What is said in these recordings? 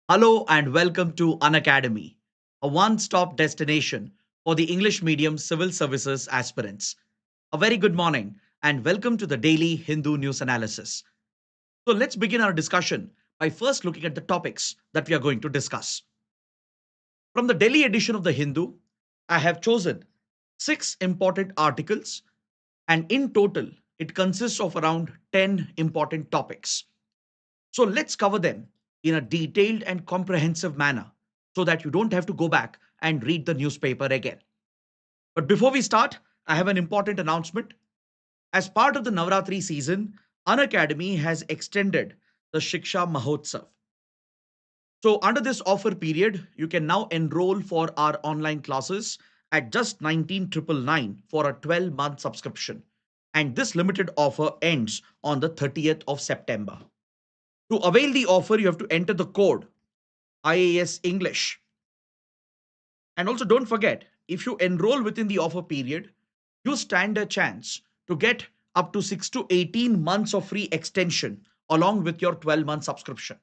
Hello and welcome to Unacademy, a one-stop destination for the English medium civil services aspirants. A very good morning and welcome to the daily Hindu news analysis. So let's begin our discussion by first looking at the topics that we are going to discuss. From the Delhi edition of the Hindu, I have chosen 6 important articles, and in total it consists of around 10 important topics. So let's cover them in a detailed and comprehensive manner so that you don't have to go back and read the newspaper again. But before we start, I have an important announcement. As part of the Navratri season, Unacademy has extended the Shiksha Mahotsav. So, under this offer period, you can now enroll for our online classes at just 19,999 for a 12-month subscription. And this limited offer ends on the 30th of September. To avail the offer, you have to enter the code IAS English. And also, don't forget, if you enroll within the offer period, you stand a chance to get up to 6 to 18 months of free extension along with your 12-month subscription.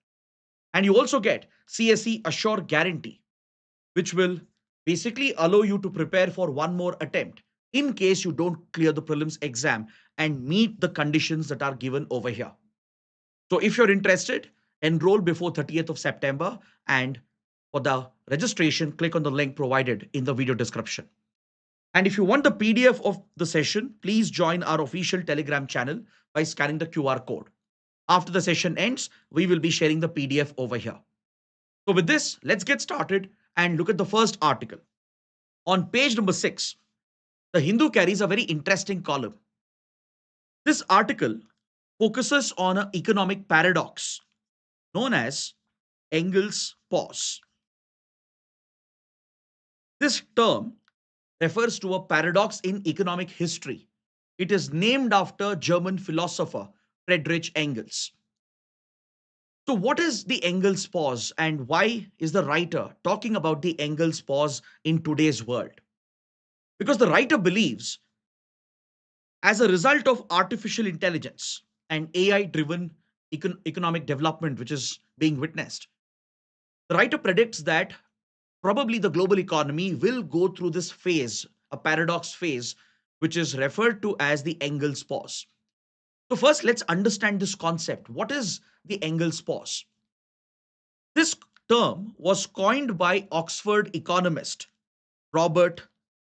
And you also get CSE Assure Guarantee, which will basically allow you to prepare for one more attempt in case you don't clear the prelims exam and meet the conditions that are given over here. So if you're interested, enroll before 30th of September, and for the registration, click on the link provided in the video description. And if you want the PDF of the session, please join our official Telegram channel by scanning the QR code. After the session ends, we will be sharing the PDF over here. So with this, let's get started and look at the first article. On page number 6, the Hindu carries a very interesting column. This article focuses on an economic paradox known as Engel's pause. This term refers to a paradox in economic history. It is named after German philosopher Friedrich Engels. So, what is the Engels pause and why is the writer talking about the Engels pause in today's world? Because the writer believes, as a result of artificial intelligence and AI driven economic development, which is being witnessed, the writer predicts that probably the global economy will go through this phase, a paradox phase, which is referred to as the Engels pause. So, first, let's understand this concept. What is the Engels pause? This term was coined by Oxford economist Robert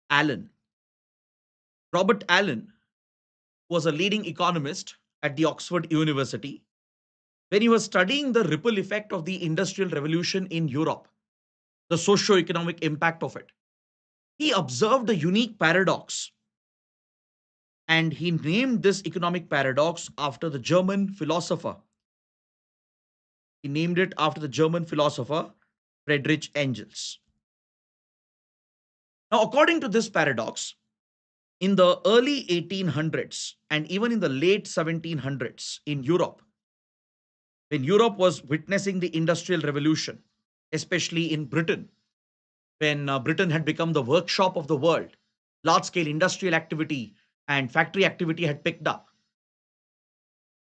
Allen. Robert Allen was a leading economist at the Oxford University when he was studying the ripple effect of the Industrial Revolution in Europe, the socio-economic impact of it. He observed a unique paradox and he named this economic paradox after the German philosopher. He named it after the German philosopher Friedrich Engels. Now, according to this paradox, in the early 1800s and even in the late 1700s in Europe, when Europe was witnessing the Industrial Revolution, especially in Britain, when Britain had become the workshop of the world, large scale industrial activity and factory activity had picked up.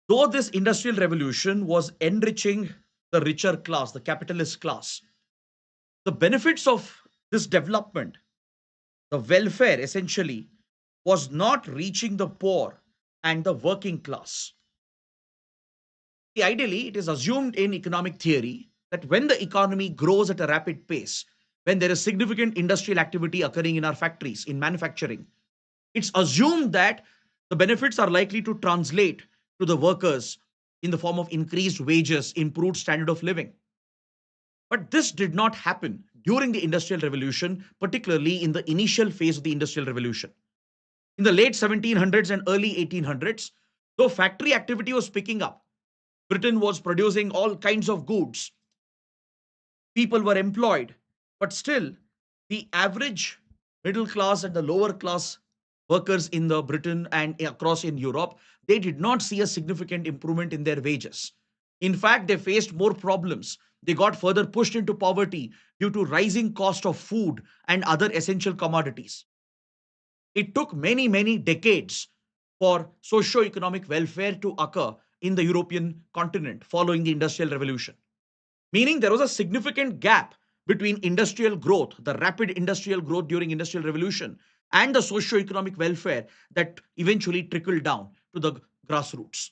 Though this industrial revolution was enriching the richer class, the capitalist class, the benefits of this development, the welfare essentially, was not reaching the poor and the working class. Ideally, it is assumed in economic theory that when the economy grows at a rapid pace, when there is significant industrial activity occurring in our factories, in manufacturing, it's assumed that the benefits are likely to translate to the workers in the form of increased wages, improved standard of living. But this did not happen during the Industrial Revolution, particularly in the initial phase of the Industrial Revolution. In the late 1700s and early 1800s, though factory activity was picking up, Britain was producing all kinds of goods, people were employed, but still the average middle class and the lower class workers in the Britain and across in Europe, they did not see a significant improvement in their wages. In fact, they faced more problems. They got further pushed into poverty due to rising cost of food and other essential commodities. It took many, many decades for socio-economic welfare to occur in the European continent following the Industrial Revolution. meaning there was a significant gap between industrial growth, the rapid industrial growth during industrial revolution, and the socio-economic welfare that eventually trickled down to the grassroots.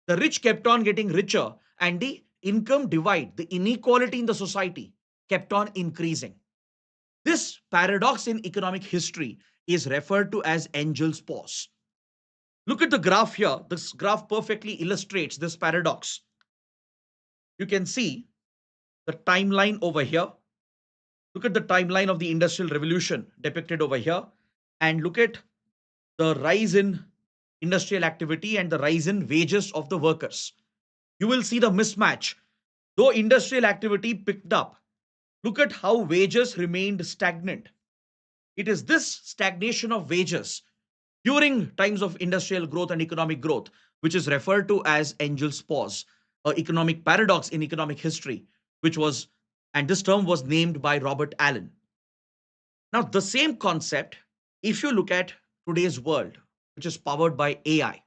The rich kept on getting richer, and the income divide, the inequality in the society, kept on increasing. This paradox in economic history is referred to as Engel's pause. Look at the graph here. This graph perfectly illustrates this paradox. You can see the timeline over here. Look at the timeline of the Industrial Revolution depicted over here, and look at the rise in industrial activity and the rise in wages of the workers. You will see the mismatch. Though industrial activity picked up, look at how wages remained stagnant. It is this stagnation of wages during times of industrial growth and economic growth, which is referred to as Engel's pause, an economic paradox in economic history, which was, and this term was named by Robert Allen. Now, the same concept, if you look at today's world, which is powered by AI,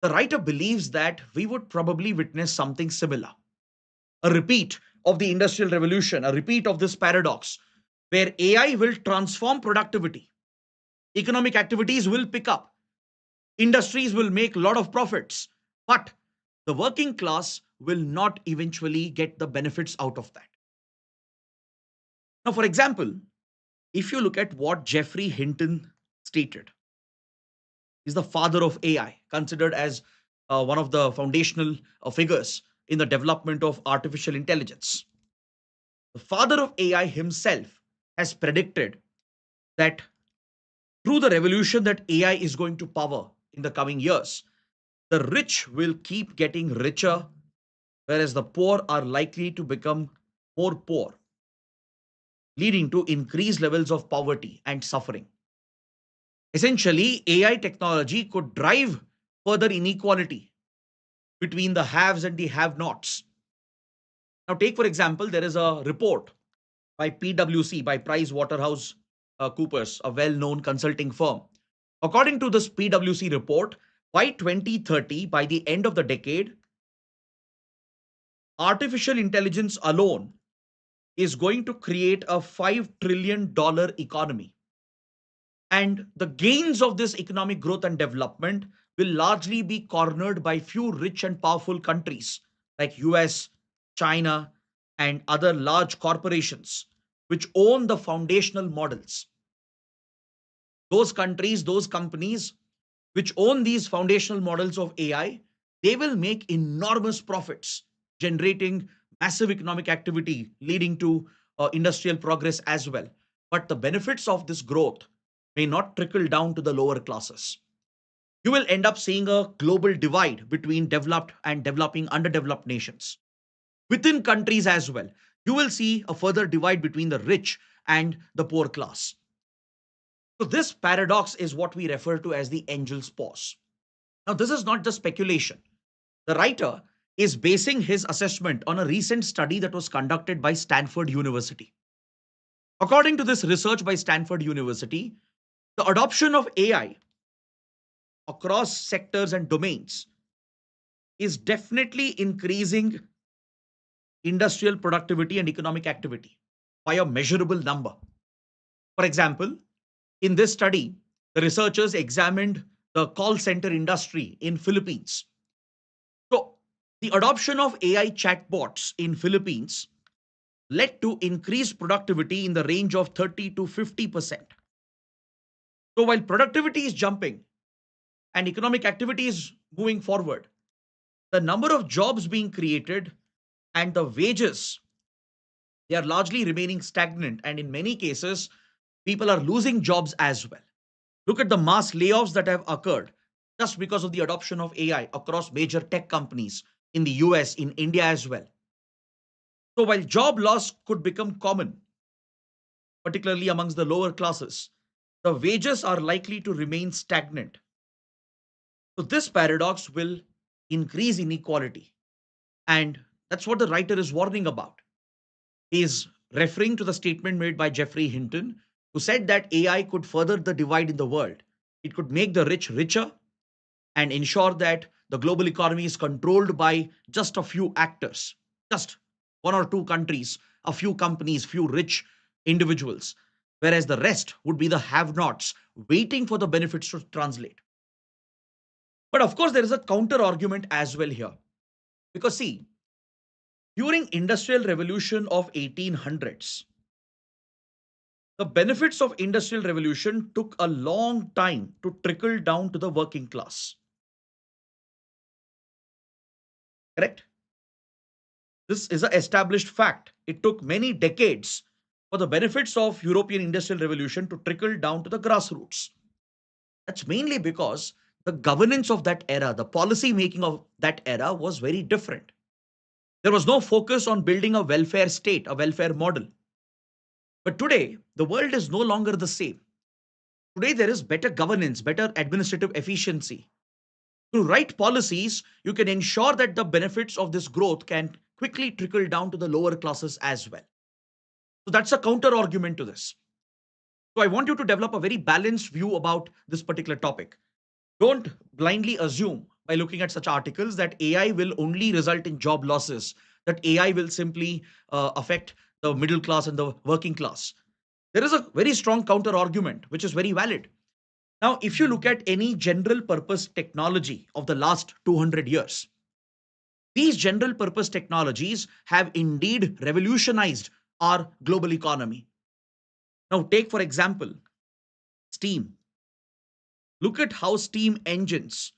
the writer believes that we would probably witness something similar, a repeat of the Industrial Revolution, a repeat of this paradox, where AI will transform productivity. Economic activities will pick up. Industries will make a lot of profits, but the working class will not eventually get the benefits out of that. Now, for example, if you look at what Geoffrey Hinton stated, he's the father of AI, considered as one of the foundational figures in the development of artificial intelligence. The father of AI himself has predicted that through the revolution that AI is going to power in the coming years, the rich will keep getting richer, whereas the poor are likely to become more poor, leading to increased levels of poverty and suffering. Essentially, AI technology could drive further inequality between the haves and the have nots. Now, take for example, there is a report by PwC, by Price Waterhouse Coopers, a well known consulting firm. According to this PwC report, by 2030, by the end of the decade, artificial intelligence alone is going to create a $5 trillion economy. And the gains of this economic growth and development will largely be cornered by few rich and powerful countries like US, China, and other large corporations which own the foundational models. Those countries, those companies which own these foundational models of AI, they will make enormous profits, generating massive economic activity, leading to industrial progress as well. But the benefits of this growth may not trickle down to the lower classes. You will end up seeing a global divide between developed and developing underdeveloped nations. Within countries as well, you will see a further divide between the rich and the poor class. So, this paradox is what we refer to as the Engel's pause. Now, this is not just speculation. The writer is basing his assessment on a recent study that was conducted by Stanford University. According to this research by Stanford University, the adoption of AI across sectors and domains is definitely increasing industrial productivity and economic activity by a measurable number. For example, in this study, the researchers examined the call center industry in Philippines. So, the adoption of AI chatbots in Philippines led to increased productivity in the range of 30 to 50%. So, while productivity is jumping and economic activity is moving forward, the number of jobs being created and the wages, they are largely remaining stagnant, and in many cases people are losing jobs as well. Look at the mass layoffs that have occurred just because of the adoption of AI across major tech companies in the US, in India as well. So while job loss could become common, particularly amongst the lower classes, the wages are likely to remain stagnant. So this paradox will increase inequality, and that's what the writer is warning about. He is referring to the statement made by Geoffrey Hinton, who said that AI could further the divide in the world. It could make the rich richer and ensure that the global economy is controlled by just a few actors, just one or two countries, a few companies, few rich individuals, whereas the rest would be the have-nots waiting for the benefits to translate. But of course, there is a counter argument as well here. Because see, during industrial revolution of 1800s, the benefits of industrial revolution took a long time to trickle down to the working class. Correct? This is an established fact. It took many decades for the benefits of European industrial revolution to trickle down to the grassroots. That's mainly because the governance of that era, the policy making of that era was very different. There was no focus on building a welfare state, a welfare model. But today, the world is no longer the same. Today, there is better governance, better administrative efficiency. Through right policies, you can ensure that the benefits of this growth can quickly trickle down to the lower classes as well. So that's a counter argument to this. So I want you to develop a very balanced view about this particular topic. Don't blindly assume by looking at such articles that AI will only result in job losses, that AI will simply affect the middle class and the working class. There is a very strong counter argument, which is very valid. Now, if you look at any general purpose technology of the last 200 years, these general purpose technologies have indeed revolutionized our global economy. Now, take for example, steam. Look at how steam engines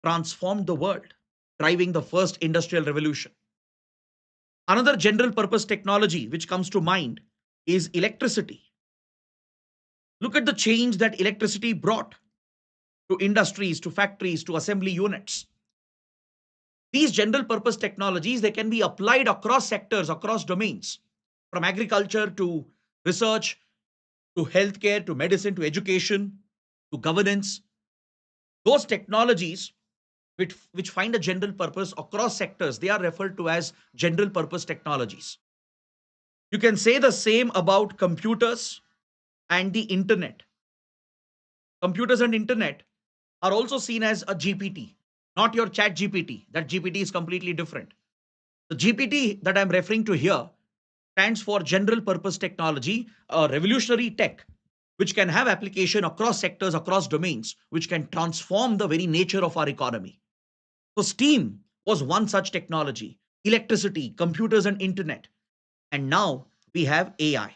transformed the world, driving the first industrial revolution. Another general purpose technology which comes to mind is electricity. Look at the change that electricity brought to industries, to factories, to assembly units. These general purpose technologies, they can be applied across sectors, across domains, from agriculture to research, to healthcare, to medicine, to education, to governance. Those technologies which find a general purpose across sectors, they are referred to as general purpose technologies. You can say the same about computers and the internet. Computers and internet are also seen as a GPT, not your chat GPT. That GPT is completely different. The GPT that I'm referring to here stands for general purpose technology, a revolutionary tech which can have application across sectors, across domains, which can transform the very nature of our economy. So steam was one such technology, electricity, computers and internet. And now we have AI.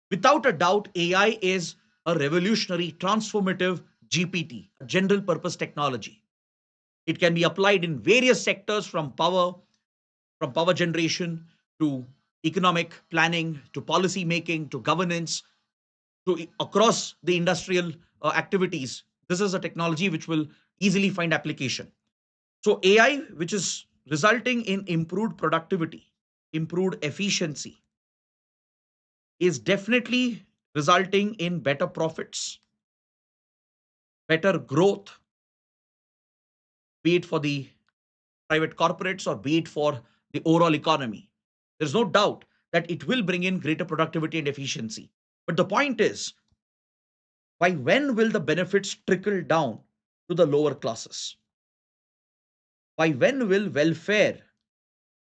Without a doubt, AI is a revolutionary, transformative GPT, a general purpose technology. It can be applied in various sectors from power generation to economic planning to policy making to governance to across the industrial activities. This is a technology which will easily find application. So AI, which is resulting in improved productivity, improved efficiency, is definitely resulting in better profits, better growth, be it for the private corporates or be it for the overall economy. There's no doubt that it will bring in greater productivity and efficiency. But the point is, by when will the benefits trickle down to the lower classes? By when will welfare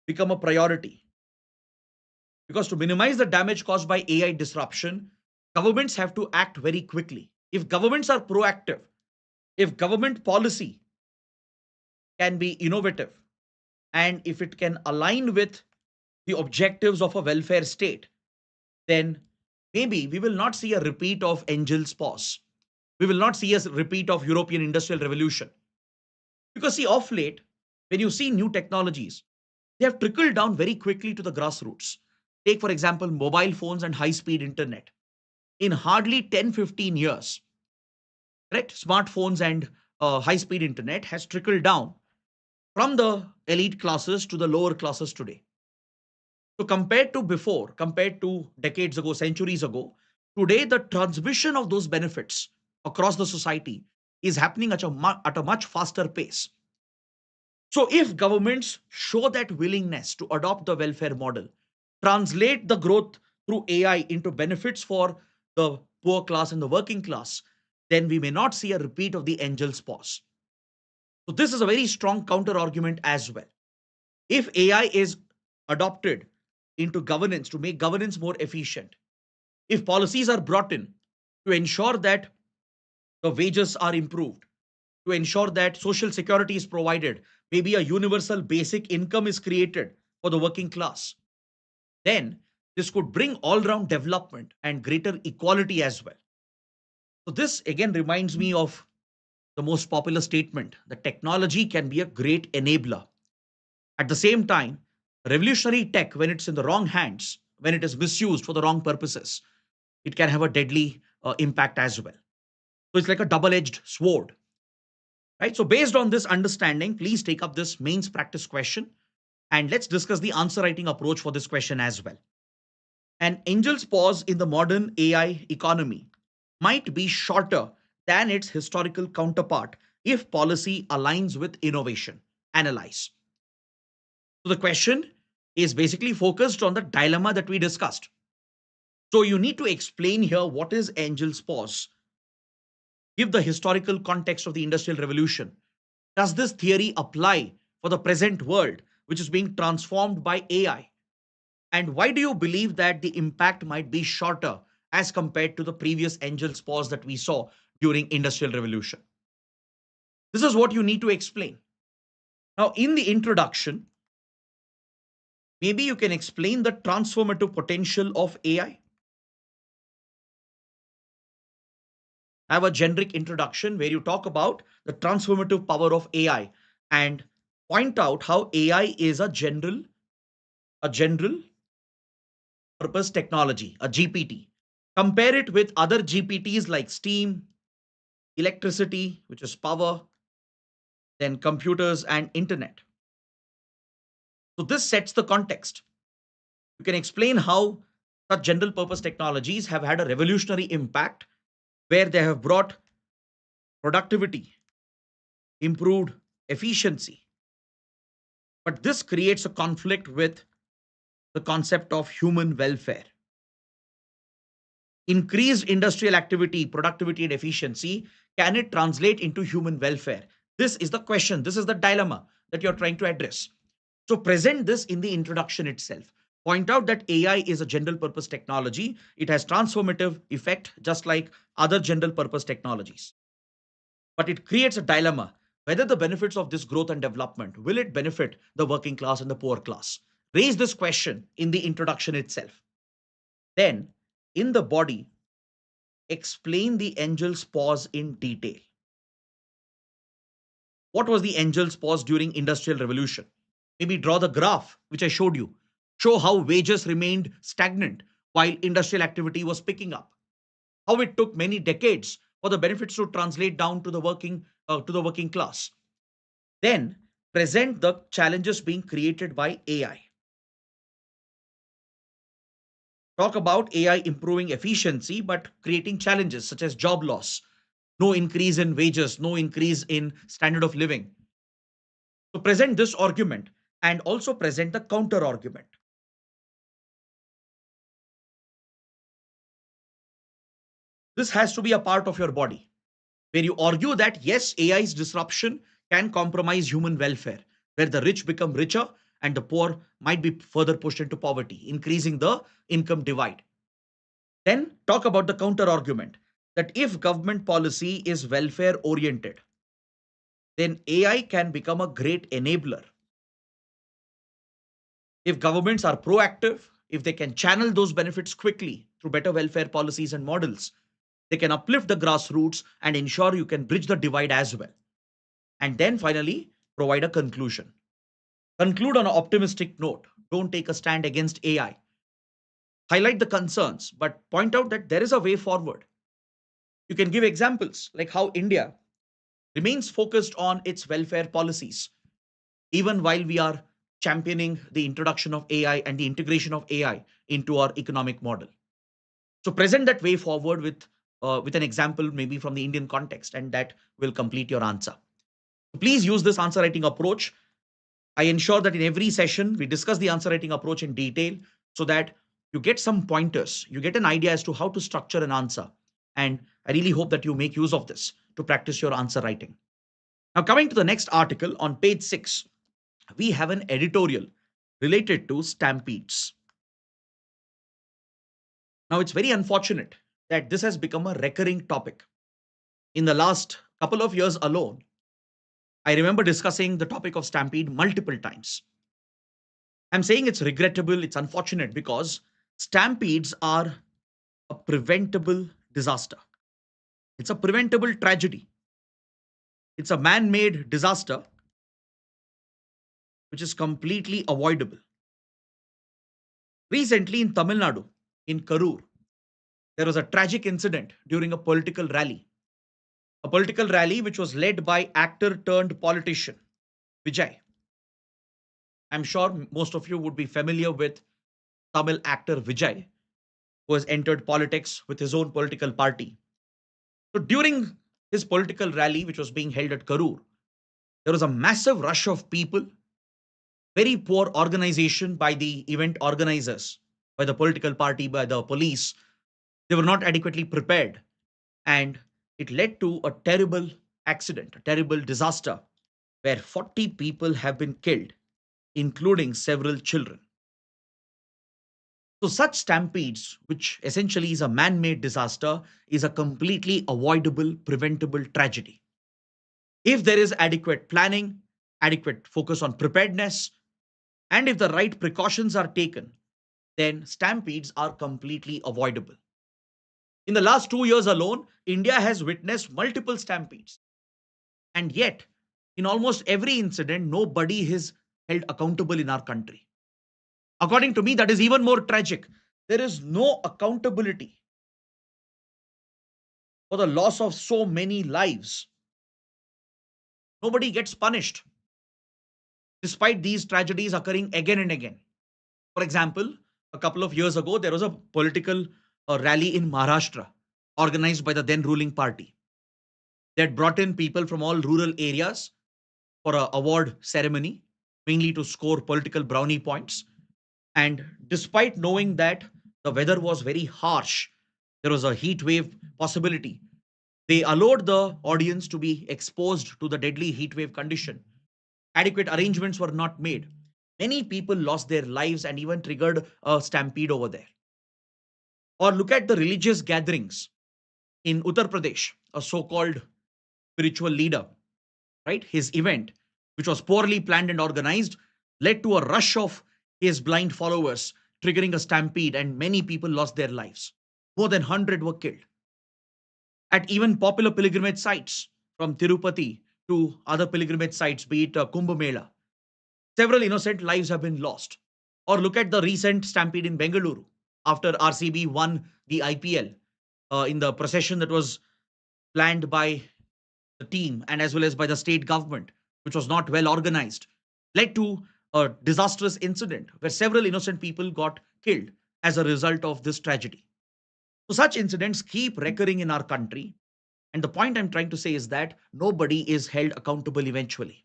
become a priority? Because to minimize the damage caused by AI disruption, governments have to act very quickly. If governments are proactive, if government policy can be innovative, and if it can align with the objectives of a welfare state, then maybe we will not see a repeat of Engel's pause. We will not see a repeat of European Industrial Revolution. Because see, off late, when you see new technologies, they have trickled down very quickly to the grassroots. Take, for example, mobile phones and high-speed internet. In hardly 10-15 years, correct, smartphones and high-speed internet has trickled down from the elite classes to the lower classes today. So compared to before, compared to decades ago, centuries ago, today the transmission of those benefits across the society is happening at a much faster pace. So if governments show that willingness to adopt the welfare model, translate the growth through AI into benefits for the poor class and the working class, then we may not see a repeat of the Engel's pause. So this is a very strong counter argument as well. If AI is adopted into governance to make governance more efficient, if policies are brought in to ensure that the wages are improved, to ensure that social security is provided, maybe a universal basic income is created for the working class, then this could bring all round development and greater equality as well. So, this again reminds me of the most popular statement that technology can be a great enabler. At the same time, revolutionary tech, when it's in the wrong hands, when it is misused for the wrong purposes, it can have a deadly impact as well. So, it's like a double edged sword, right? So, based on this understanding, please take up this mains practice question and let's discuss the answer writing approach for this question as well. An angel's pause in the modern AI economy might be shorter than its historical counterpart if policy aligns with innovation. Analyze. So the question is basically focused on the dilemma that we discussed. So you need to explain here what is angel's pause, give the historical context of the industrial revolution. Does this theory apply for the present world, which is being transformed by AI? And why do you believe that the impact might be shorter as compared to the previous angel's pause that we saw during industrial revolution? This is what you need to explain. Now, in the introduction, maybe you can explain the transformative potential of AI. Have a generic introduction where you talk about the transformative power of AI and point out how AI is a general purpose technology, a GPT. Compare it with other GPTs like steam, electricity, which is power, then computers and internet. So this sets the context. You can explain how such general purpose technologies have had a revolutionary impact where they have brought productivity, improved efficiency. But this creates a conflict with the concept of human welfare. Increased industrial activity, productivity, and efficiency, can it translate into human welfare? This is the question. This is the dilemma that you're trying to address. So present this in the introduction itself. Point out that AI is a general purpose technology. It has transformative effect, just like other general purpose technologies. But it creates a dilemma whether the benefits of this growth and development will it benefit the working class and the poor class. Raise this question in the introduction itself. Then, in the body, explain the angel's pause in detail. What was the angel's pause during industrial revolution? Maybe draw the graph which I showed you. Show how wages remained stagnant while industrial activity was picking up. How it took many decades for the benefits to translate down to the working class. Then present the challenges being created by AI. Talk about AI improving efficiency but creating challenges such as job loss, no increase in wages, no increase in standard of living. So present this argument and also present the counter argument. This has to be a part of your body where you argue that yes, AI's disruption can compromise human welfare, where the rich become richer and the poor might be further pushed into poverty, increasing the income divide. Then talk about the counter argument that if government policy is welfare oriented, then AI can become a great enabler. If governments are proactive, if they can channel those benefits quickly through better welfare policies and models, they can uplift the grassroots and ensure you can bridge the divide as well. And then finally, provide a conclusion. Conclude on an optimistic note. Don't take a stand against AI. Highlight the concerns, but point out that there is a way forward. You can give examples like how India remains focused on its welfare policies, even while we are championing the introduction of AI and the integration of AI into our economic model. So present that way forward with an example maybe from the Indian context, and that will complete your answer. Please use this answer writing approach. I ensure that in every session we discuss the answer writing approach in detail so that you get some pointers, you get an idea as to how to structure an answer. And I really hope that you make use of this to practice your answer writing. Now, coming to the next article on page 6, we have an editorial related to stampedes. Now, it's very unfortunate that this has become a recurring topic. In the last couple of years alone, I remember discussing the topic of stampede multiple times. I'm saying it's regrettable, it's unfortunate because stampedes are a preventable disaster. It's a preventable tragedy. It's a man made disaster which is completely avoidable. Recently in Tamil Nadu, in Karur, there was a tragic incident during a political rally. A political rally which was led by actor turned politician Vijay. I'm sure most of you would be familiar with Tamil actor Vijay, who has entered politics with his own political party. So during his political rally, which was being held at Karur, there was a massive rush of people, very poor organization by the event organizers, by the political party, by the police. They were not adequately prepared. And it led to a terrible accident, a terrible disaster, where 40 people have been killed, including several children. So, such stampedes, which essentially is a man made disaster, is a completely avoidable, preventable tragedy. If there is adequate planning, adequate focus on preparedness, and if the right precautions are taken, then stampedes are completely avoidable. In the last 2 years alone, India has witnessed multiple stampedes. And yet, in almost every incident, nobody is held accountable in our country. According to me, that is even more tragic. There is no accountability for the loss of so many lives. Nobody gets punished despite these tragedies occurring again and again. For example, a couple of years ago, there was a political rally in Maharashtra organized by the then ruling party. They had brought in people from all rural areas for an award ceremony, mainly to score political brownie points. And despite knowing that the weather was very harsh, there was a heat wave possibility, they allowed the audience to be exposed to the deadly heat wave condition. Adequate arrangements were not made. Many people lost their lives and even triggered a stampede over there. Or look at the religious gatherings in Uttar Pradesh, a so called spiritual leader, right? His event, which was poorly planned and organized, led to a rush of his blind followers, triggering a stampede, and many people lost their lives. More than 100 were killed. At even popular pilgrimage sites, from Tirupati to other pilgrimage sites, be it Kumbh Mela, several innocent lives have been lost. Or look at the recent stampede in Bengaluru after RCB won the IPL in the procession that was planned by the team and as well as by the state government, which was not well organized, led to a disastrous incident where several innocent people got killed as a result of this tragedy. So, such incidents keep recurring in our country. And the point I'm trying to say is that nobody is held accountable eventually,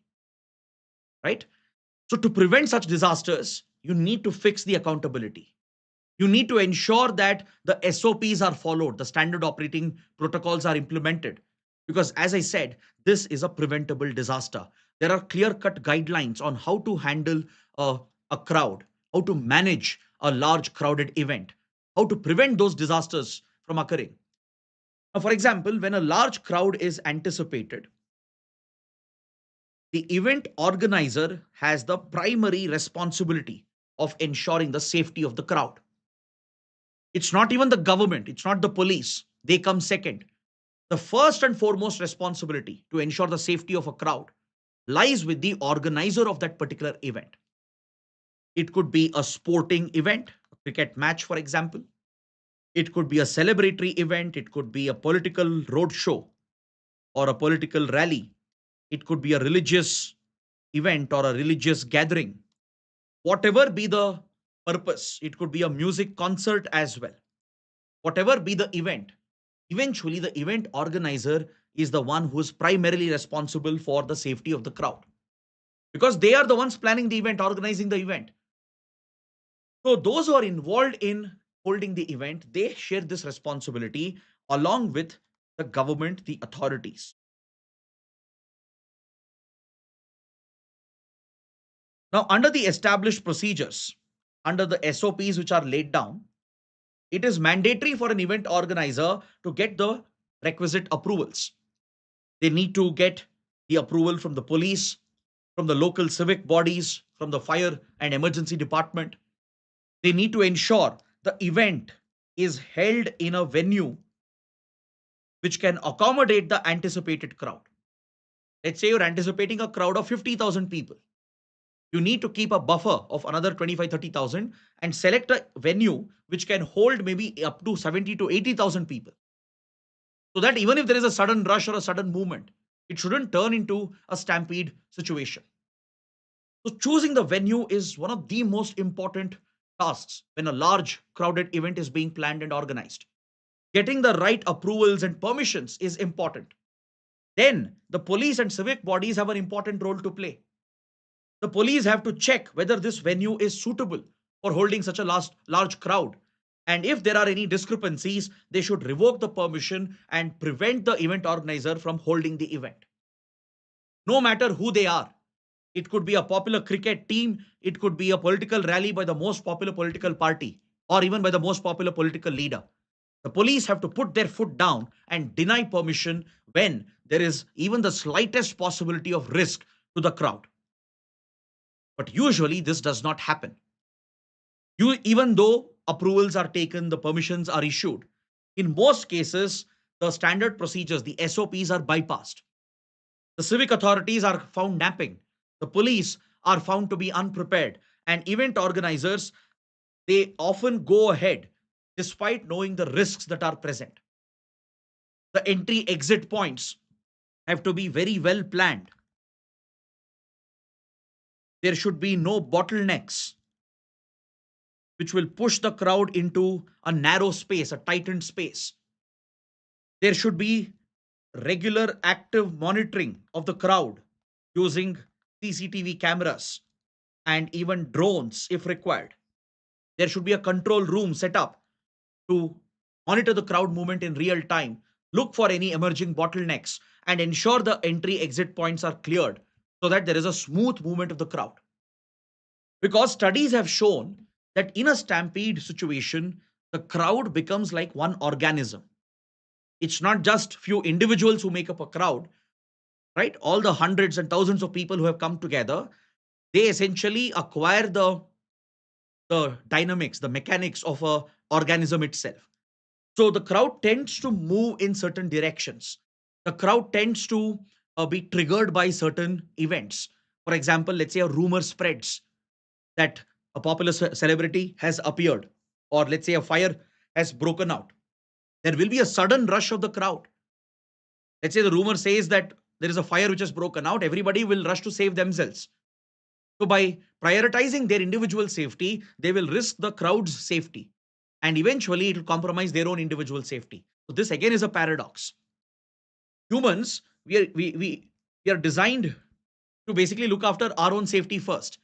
right? So, to prevent such disasters, you need to fix the accountability. You need to ensure that the SOPs are followed, the standard operating protocols are implemented. Because, as I said, this is a preventable disaster. There are clear cut guidelines on how to handle a crowd, how to manage a large crowded event, how to prevent those disasters from occurring. Now, for example, when a large crowd is anticipated, the event organizer has the primary responsibility of ensuring the safety of the crowd. It's not even the government, it's not the police. They come second. The first and foremost responsibility to ensure the safety of a crowd lies with the organizer of that particular event. It could be a sporting event, a cricket match, for example. It could be a celebratory event. It could be a political roadshow or a political rally. It could be a religious event or a religious gathering. Whatever be the purpose, it could be a music concert as well. Whatever be the event, eventually the event organizer is the one who is primarily responsible for the safety of the crowd because they are the ones planning the event, organizing the event. So those who are involved in holding the event, they share this responsibility along with the government, the authorities. Now, under the established procedures, under the SOPs which are laid down, it is mandatory for an event organizer to get the requisite approvals. They need to get the approval from the police, from the local civic bodies, from the fire and emergency department. They need to ensure the event is held in a venue which can accommodate the anticipated crowd. Let's say you're anticipating a crowd of 50,000 people. You need to keep a buffer of another 25, 30,000 and select a venue which can hold maybe up to 70 to 80,000 people. So that even if there is a sudden rush or a sudden movement, it shouldn't turn into a stampede situation. So choosing the venue is one of the most important tasks when a large crowded event is being planned and organized. Getting the right approvals and permissions is important. Then the police and civic bodies have an important role to play. The police have to check whether this venue is suitable for holding such a large crowd. And if there are any discrepancies, they should revoke the permission and prevent the event organizer from holding the event. No matter who they are, it could be a popular cricket team, it could be a political rally by the most popular political party, or even by the most popular political leader. The police have to put their foot down and deny permission when there is even the slightest possibility of risk to the crowd. But usually this does not happen. Even though approvals are taken, the permissions are issued, in most cases, the standard procedures, the SOPs, are bypassed. The civic authorities are found napping. The police are found to be unprepared. And event organizers, they often go ahead despite knowing the risks that are present. The entry exit points have to be very well planned. There should be no bottlenecks which will push the crowd into a narrow space, a tightened space. There should be regular active monitoring of the crowd using CCTV cameras and even drones if required. There should be a control room set up to monitor the crowd movement in real time, look for any emerging bottlenecks, and ensure the entry exit points are cleared so that there is a smooth movement of the crowd. Because studies have shown that in a stampede situation, the crowd becomes like one organism. It's not just few individuals who make up a crowd, right? All the hundreds and thousands of people who have come together, they essentially acquire the dynamics, the mechanics of a organism itself. So the crowd tends to move in certain directions. The crowd tends to be triggered by certain events. For example, let's say a rumor spreads that a popular celebrity has appeared, or let's say a fire has broken out. There will be a sudden rush of the crowd. Let's say the rumor says that there is a fire which has broken out, everybody will rush to save themselves. So by prioritizing their individual safety, they will risk the crowd's safety. And eventually it will compromise their own individual safety. So this again is a paradox. Humans, we are designed to basically look after our own safety first.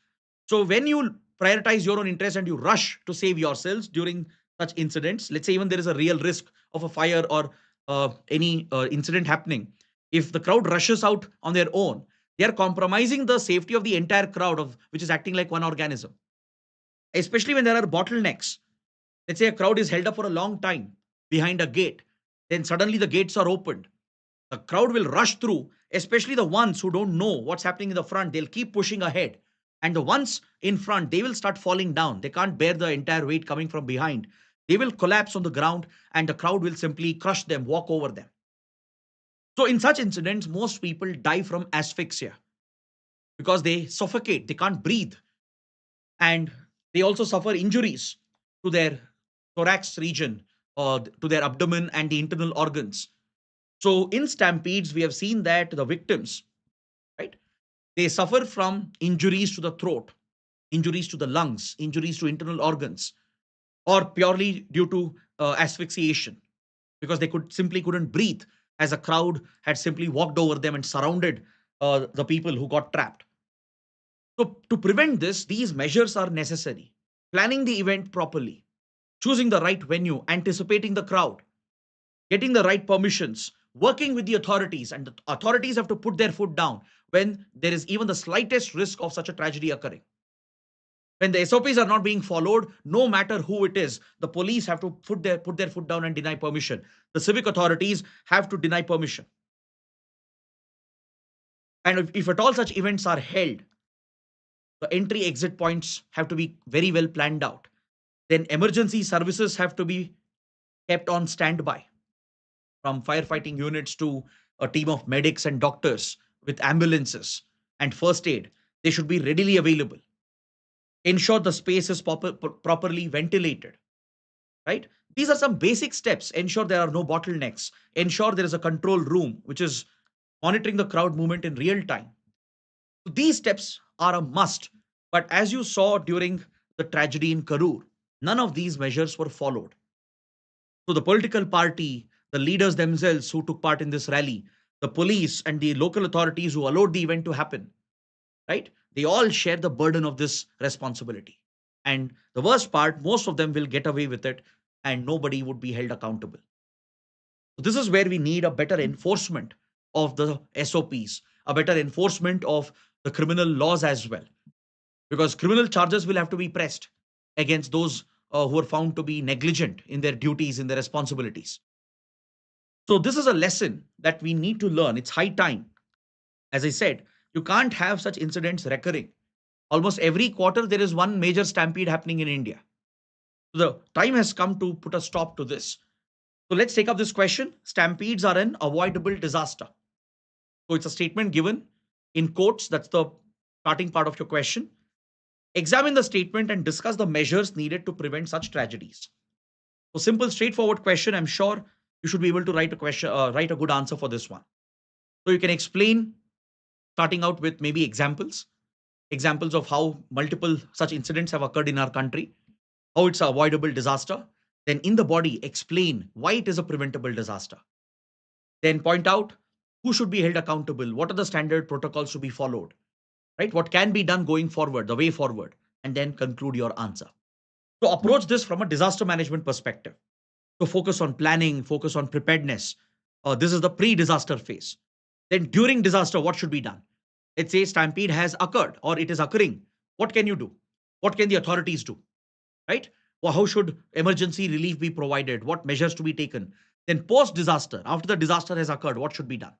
So when you prioritize your own interest and you rush to save yourselves during such incidents, let's say even there is a real risk of a fire or any incident happening, if the crowd rushes out on their own, they are compromising the safety of the entire crowd of which is acting like one organism. Especially when there are bottlenecks. Let's say a crowd is held up for a long time behind a gate, then suddenly the gates are opened. The crowd will rush through, especially the ones who don't know what's happening in the front. They'll keep pushing ahead. And the ones in front, they will start falling down. They can't bear the entire weight coming from behind. They will collapse on the ground and the crowd will simply crush them, walk over them. So in such incidents, most people die from asphyxia because they suffocate, they can't breathe. And they also suffer injuries to their thorax region or to their abdomen and the internal organs. So in stampedes, we have seen that the victims, right, they suffer from injuries to the throat, injuries to the lungs, injuries to internal organs, or purely due to asphyxiation because they couldn't breathe as a crowd had simply walked over them and surrounded the people who got trapped. So to prevent this, these measures are necessary. Planning the event properly, choosing the right venue, anticipating the crowd, getting the right permissions, working with the authorities, and the authorities have to put their foot down when there is even the slightest risk of such a tragedy occurring. When the SOPs are not being followed, no matter who it is, the police have to put their foot down and deny permission. The civic authorities have to deny permission. And if at all such events are held, the entry exit points have to be very well planned out. Then emergency services have to be kept on standby, from firefighting units to a team of medics and doctors with ambulances and first aid. They should be readily available. Ensure the space is properly ventilated, right? These are some basic steps. Ensure there are no bottlenecks. Ensure there is a control room which is monitoring the crowd movement in real time. So these steps are a must. But as you saw during the tragedy in Karur, none of these measures were followed. So the political party, the leaders themselves who took part in this rally, the police and the local authorities who allowed the event to happen, right? They all share the burden of this responsibility. And the worst part, most of them will get away with it and nobody would be held accountable. So this is where we need a better enforcement of the SOPs, a better enforcement of the criminal laws as well, because criminal charges will have to be pressed against those who are found to be negligent in their duties, in their responsibilities. So this is a lesson that we need to learn. It's high time. As I said, you can't have such incidents recurring. Almost every quarter, there is one major stampede happening in India. So the time has come to put a stop to this. So let's take up this question. Stampedes are an avoidable disaster. So it's a statement given in quotes. That's the starting part of your question. Examine the statement and discuss the measures needed to prevent such tragedies. So simple, straightforward question. I'm sure you should be able to write a good answer for this one. So you can explain, starting out with maybe examples of how multiple such incidents have occurred in our country, how it's an avoidable disaster. Then in the body, explain why it is a preventable disaster. Then point out who should be held accountable, what are the standard protocols to be followed, right? What can be done going forward, the way forward, and then conclude your answer. So approach this from a disaster management perspective. So focus on planning, focus on preparedness. This is the pre-disaster phase. Then during disaster, what should be done? Let's say stampede has occurred or it is occurring. What can you do? What can the authorities do? Right? Well, how should emergency relief be provided? What measures to be taken? Then post disaster, after the disaster has occurred, what should be done?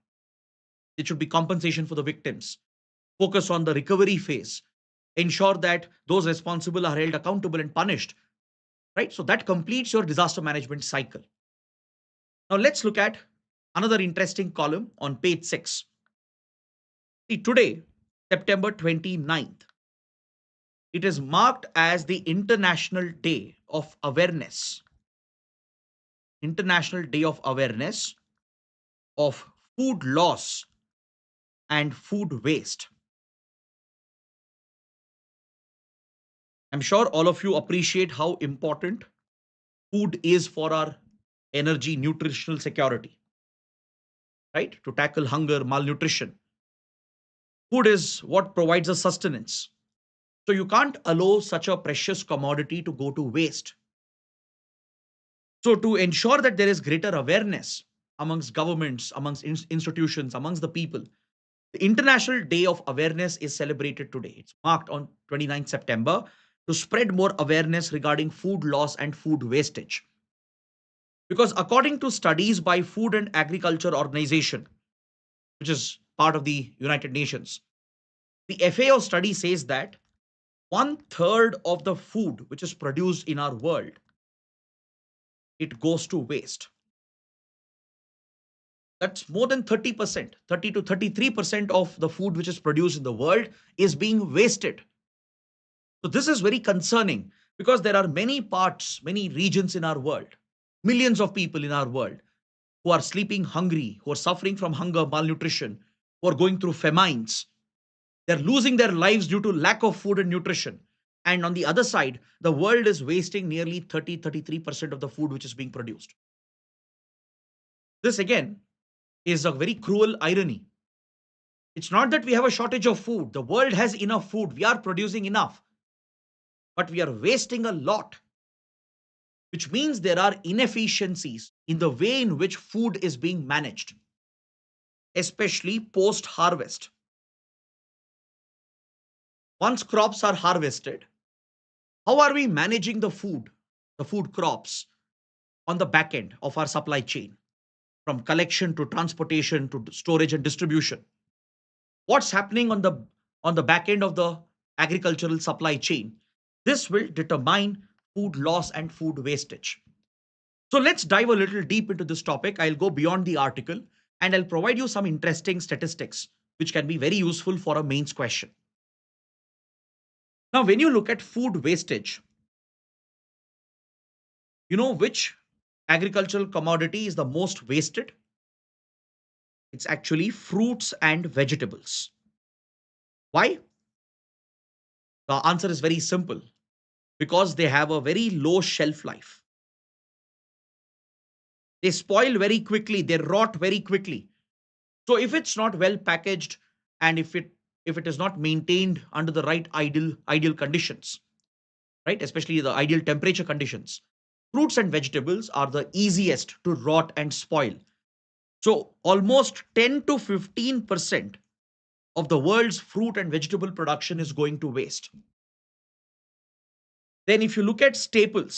It should be compensation for the victims. Focus on the recovery phase. Ensure that those responsible are held accountable and punished. Right? So that completes your disaster management cycle. Now let's look at another interesting column on page 6. See, today, September 29th, it is marked as the International Day of Awareness. International Day of Awareness of food loss and food waste. I'm sure all of you appreciate how important food is for our energy, nutritional security, right? To tackle hunger, malnutrition. Food is what provides us sustenance. So you can't allow such a precious commodity to go to waste. So to ensure that there is greater awareness amongst governments, amongst institutions, amongst the people, the International Day of Awareness is celebrated today. It's marked on 29th September to spread more awareness regarding food loss and food wastage. Because according to studies by Food and Agriculture Organization, which is part of the United Nations, the FAO study says that 1/3 of the food which is produced in our world, it goes to waste. That's more than 30%, 30 to 33% of the food which is produced in the world is being wasted. So this is very concerning because there are many parts, many regions in our world, millions of people in our world who are sleeping hungry, who are suffering from hunger, malnutrition, who are going through famines. They're losing their lives due to lack of food and nutrition. And on the other side, the world is wasting nearly 33% of the food which is being produced. This again is a very cruel irony. It's not that we have a shortage of food. The world has enough food. We are producing enough, but we are wasting a lot, which means there are inefficiencies in the way in which food is being managed, especially post harvest. Once crops are harvested, How are we managing the food crops on the back end of our supply chain, from collection to transportation to storage and distribution? What's happening on the back end of the agricultural supply chain? This will determine food loss and food wastage. So let's dive a little deep into this topic. I'll go beyond the article and I'll provide you some interesting statistics which can be very useful for a mains question. Now, when you look at food wastage, you know which agricultural commodity is the most wasted? It's actually fruits and vegetables. Why? The answer is very simple, because they have a very low shelf life. They spoil very quickly, they rot very quickly. So if it's not well packaged and if it is not maintained under the right ideal conditions, right, especially the ideal temperature conditions, fruits and vegetables are the easiest to rot and spoil. So almost 10 to 15% of the world's fruit and vegetable production is going to waste. Then if you look at staple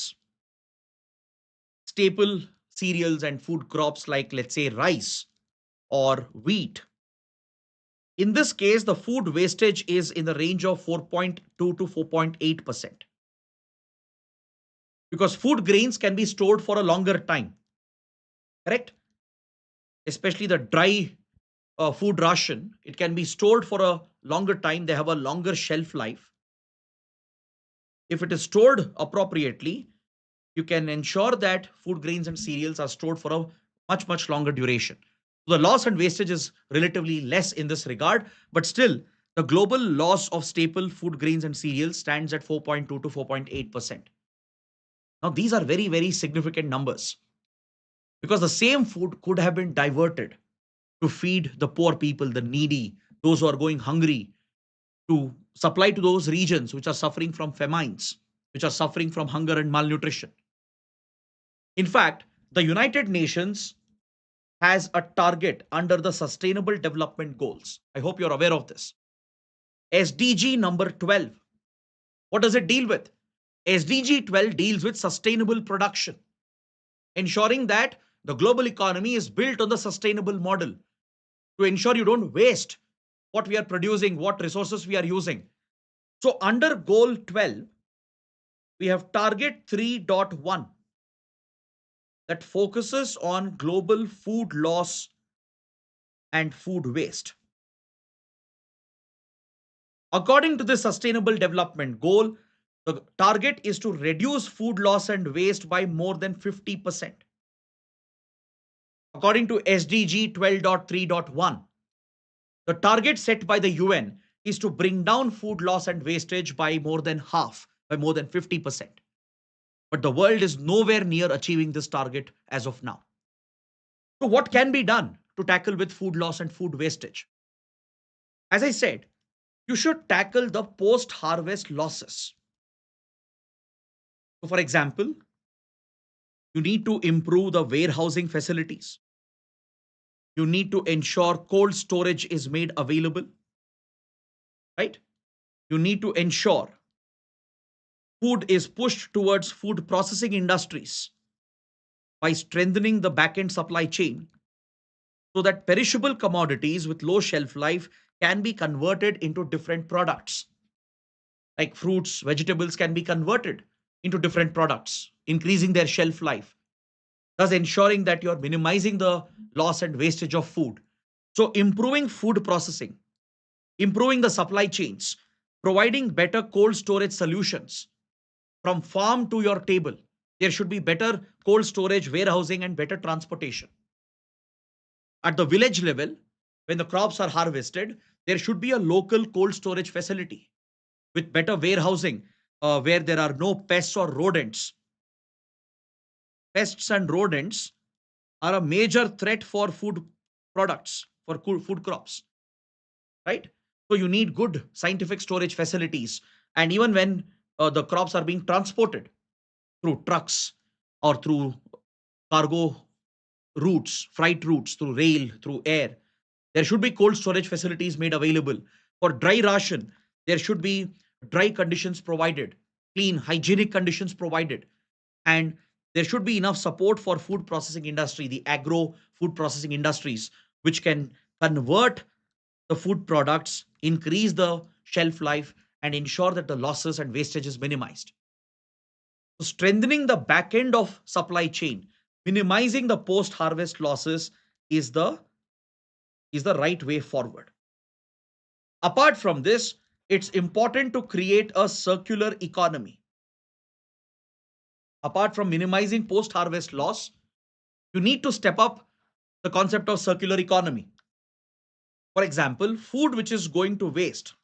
cereals and food crops like, let's say, rice or wheat, in this case, the food wastage is in the range of 4.2 to 4.8%. Because food grains can be stored for a longer time, correct? Especially the dry food ration, it can be stored for a longer time. They have a longer shelf life. If it is stored appropriately, you can ensure that food grains and cereals are stored for a much longer duration. So the loss and wastage is relatively less in this regard, but still the global loss of staple food grains and cereals stands at 4.2 to 4.8%. Now these are very significant numbers, because the same food could have been diverted to feed the poor people, the needy, those who are going hungry, to supply to those regions which are suffering from famines, which are suffering from hunger and malnutrition. In fact, the United Nations has a target under the Sustainable Development Goals. I hope you're aware of this. SDG number 12. What does it deal with? SDG 12 deals with sustainable production, ensuring that the global economy is built on the sustainable model to ensure you don't waste what we are producing, what resources we are using. So under goal 12, we have target 3.1 that focuses on global food loss and food waste. According to the Sustainable Development Goal, the target is to reduce food loss and waste by more than 50%. According to SDG 12.3.1, the target set by the UN is to bring down food loss and wastage by more than half, by more than 50%. But the world is nowhere near achieving this target as of now. So what can be done to tackle with food loss and food wastage? As I said, you should tackle the post-harvest losses. So for example, you need to improve the warehousing facilities. You need to ensure cold storage is made available, right? You need to ensure food is pushed towards food processing industries by strengthening the back-end supply chain so that perishable commodities with low shelf life can be converted into different products. Like fruits, vegetables can be converted into different products, increasing their shelf life, thus ensuring that you're minimizing the loss and wastage of food. So improving food processing, improving the supply chains, providing better cold storage solutions from farm to your table. There should be better cold storage, warehousing, and better transportation. At the village level, when the crops are harvested, there should be a local cold storage facility with better warehousing where there are no pests or rodents. Pests and rodents are a major threat for food products, for food crops, right? So you need good scientific storage facilities. And even when the crops are being transported through trucks or through cargo routes, freight routes, through rail, through air, there should be cold storage facilities made available. For dry ration, there should be dry conditions provided clean, hygienic conditions provided, and there should be enough support for food processing industry, the agro food processing industries, which can convert the food products, increase the shelf life, and ensure that the losses and wastage is minimized. So strengthening the back end of supply chain, minimizing the post harvest losses is the right way forward. Apart from this, it's important to create a circular economy. Apart from minimizing post harvest loss, you need to step up the concept of circular economy. For example, food which is going to waste,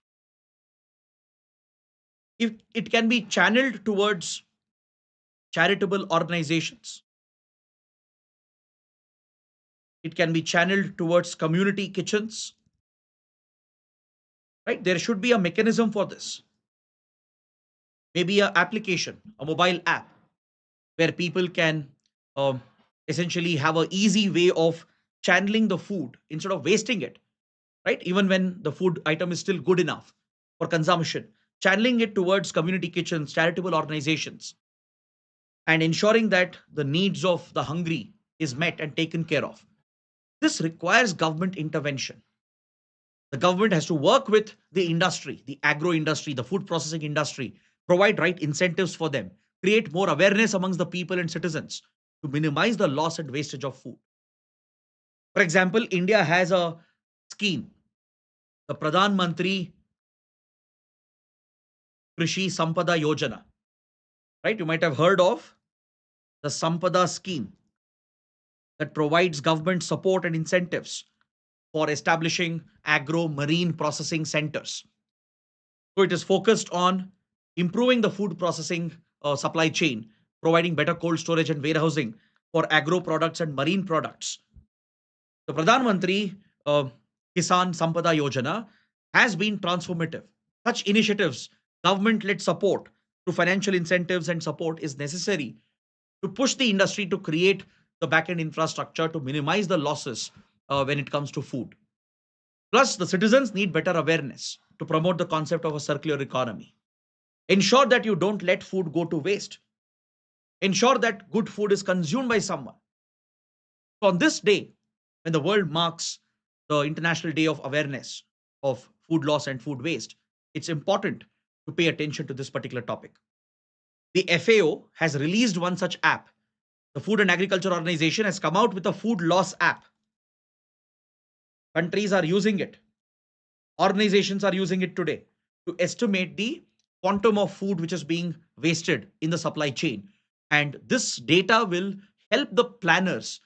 if it can be channeled towards charitable organizations, it can be channeled towards community kitchens, right? There should be a mechanism for this. Maybe a application, a mobile app, where people can um, essentially have an easy way of channeling the food instead of wasting it, right? Even when the food item is still good enough for consumption, channeling it towards community kitchens, charitable organizations, and ensuring that the needs of the hungry is met and taken care of. This requires government intervention. The government has to work with the industry, the agro industry, the food processing industry, provide right incentives for them, create more awareness amongst the people and citizens to minimize the loss and wastage of food. For example, India has a scheme, the Pradhan Mantri Krishi Sampada Yojana, right? You might have heard of the Sampada scheme that provides government support and incentives for establishing agro marine processing centers. So it is focused on improving the food processing supply chain, providing better cold storage and warehousing for agro products and marine products. The Pradhan Mantri Kisan Sampada Yojana has been transformative. Such initiatives, government-led support through financial incentives and support is necessary to push the industry to create the back-end infrastructure to minimize the losses when it comes to food. Plus, the citizens need better awareness to promote the concept of a circular economy. Ensure that you don't let food go to waste. Ensure that good food is consumed by someone. So on this day, when the world marks the International Day of Awareness of Food Loss and Food Waste, it's important to pay attention to this particular topic. The FAO has released one such app. The Food and Agriculture Organization has come out with a food loss app. Countries are using it. Organizations are using it today to estimate the quantum of food which is being wasted in the supply chain. And this data will help the planners,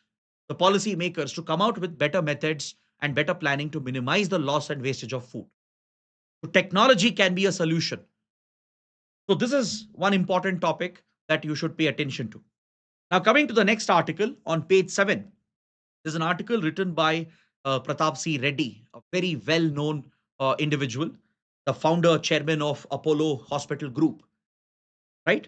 the policy makers to come out with better methods and better planning to minimize the loss and wastage of food. So technology can be a solution. So this is one important topic that you should pay attention to. Now, coming to the next article on page 7, there's an article written by Pratap C. Reddy, a very well known individual, the founder, chairman of Apollo Hospital Group, right?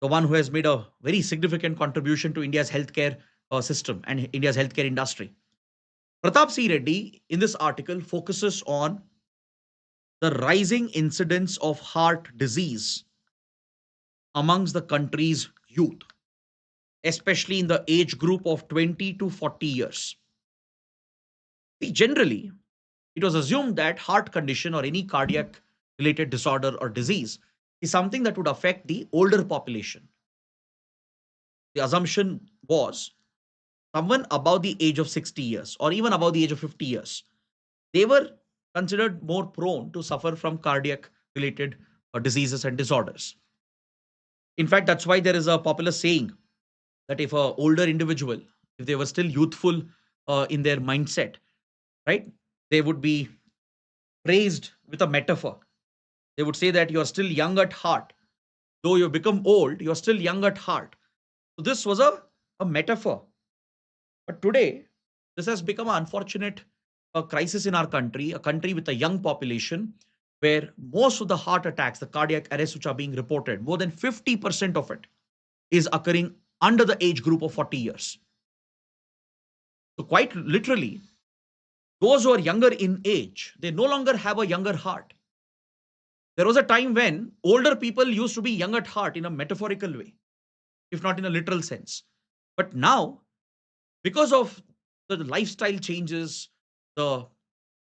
The one who has made a very significant contribution to India's healthcare system and India's healthcare industry. Pratap C. Reddy, in this article, focuses on the rising incidence of heart disease amongst the country's youth, especially in the age group of 20 to 40 years. See, generally, it was assumed that heart condition or any cardiac related disorder or disease is something that would affect the older population. The assumption was someone above the age of 60 years or even above the age of 50 years, they were considered more prone to suffer from cardiac related diseases and disorders. In fact, that's why there is a popular saying that if a older individual, if they were still youthful in their mindset, right, they would be praised with a metaphor. They would say that you are still young at heart. Though you become old, you are still young at heart. So this was a metaphor. But today, this has become an unfortunate crisis in our country, a country with a young population where most of the heart attacks, the cardiac arrests which are being reported, more than 50% of it is occurring under the age group of 40 years. So quite literally, those who are younger in age, they no longer have a younger heart. There was a time when older people used to be young at heart in a metaphorical way, if not in a literal sense. But now, because of the lifestyle changes, the,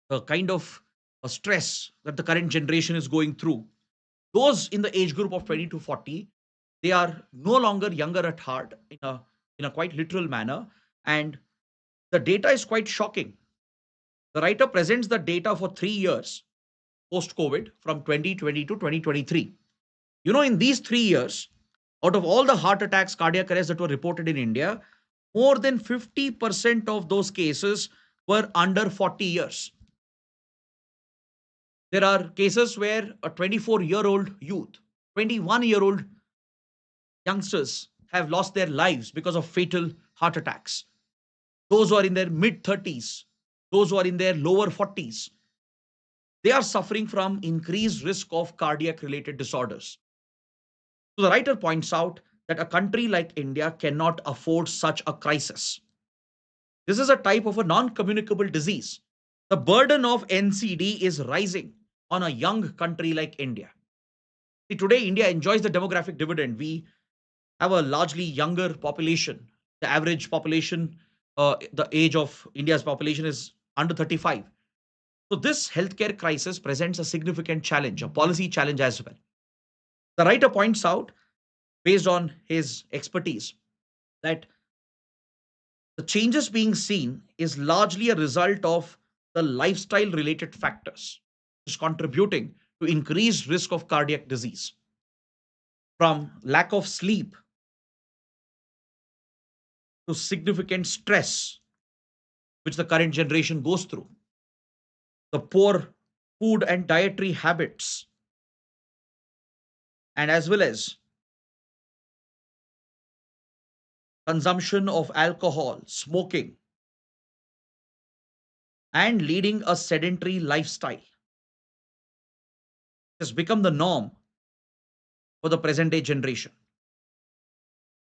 the kind of stress that the current generation is going through, those in the age group of 20 to 40, they are no longer younger at heart in a quite literal manner. And the data is quite shocking. The writer presents the data for 3 years post COVID from 2020 to 2023. In these 3 years, out of all the heart attacks, cardiac arrests that were reported in India, more than 50% of those cases were under 40 years. There are cases where a 24-year-old youth, 21-year-old youngsters have lost their lives because of fatal heart attacks. Those who are in their mid 30s, those who are in their lower 40s, they are suffering from increased risk of cardiac related disorders. So the writer points out that a country like India cannot afford such a crisis. This is a type of a non communicable disease. The burden of NCD is rising on a young country like India. See, today, India enjoys the demographic dividend. We have a largely younger population. The average population, the age of India's population is under 35. So, this healthcare crisis presents a significant challenge, a policy challenge as well. The writer points out, based on his expertise, that the changes being seen is largely a result of the lifestyle related factors, which is contributing to increased risk of cardiac disease, from lack of sleep to significant stress, which the current generation goes through, the poor food and dietary habits, and as well as consumption of alcohol, smoking, and leading a sedentary lifestyle has become the norm for the present day generation,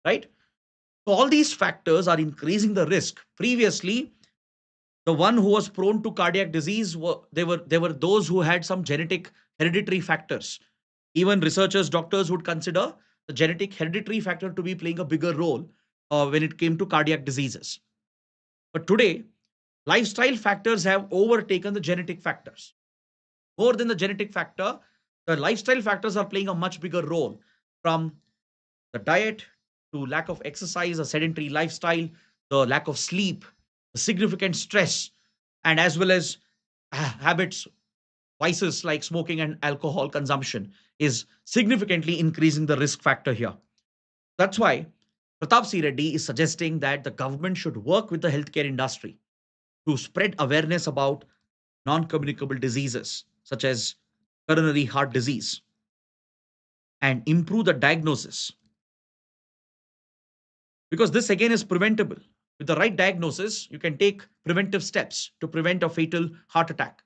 right? So all these factors are increasing the risk. Previously, the one who was prone to cardiac disease were those who had some genetic hereditary factors. Even researchers, doctors would consider the genetic hereditary factor to be playing a bigger role when it came to cardiac diseases. But today, lifestyle factors have overtaken the genetic factors. More than the genetic factor, the lifestyle factors are playing a much bigger role, from the diet to lack of exercise, a sedentary lifestyle, the lack of sleep, the significant stress, and as well as habits, vices like smoking and alcohol consumption is significantly increasing the risk factor here. That's why Pratap C. Reddy is suggesting that the government should work with the healthcare industry to spread awareness about non communicable diseases such as coronary heart disease and improve the diagnosis, because this again is preventable. With the right diagnosis, you can take preventive steps to prevent a fatal heart attack.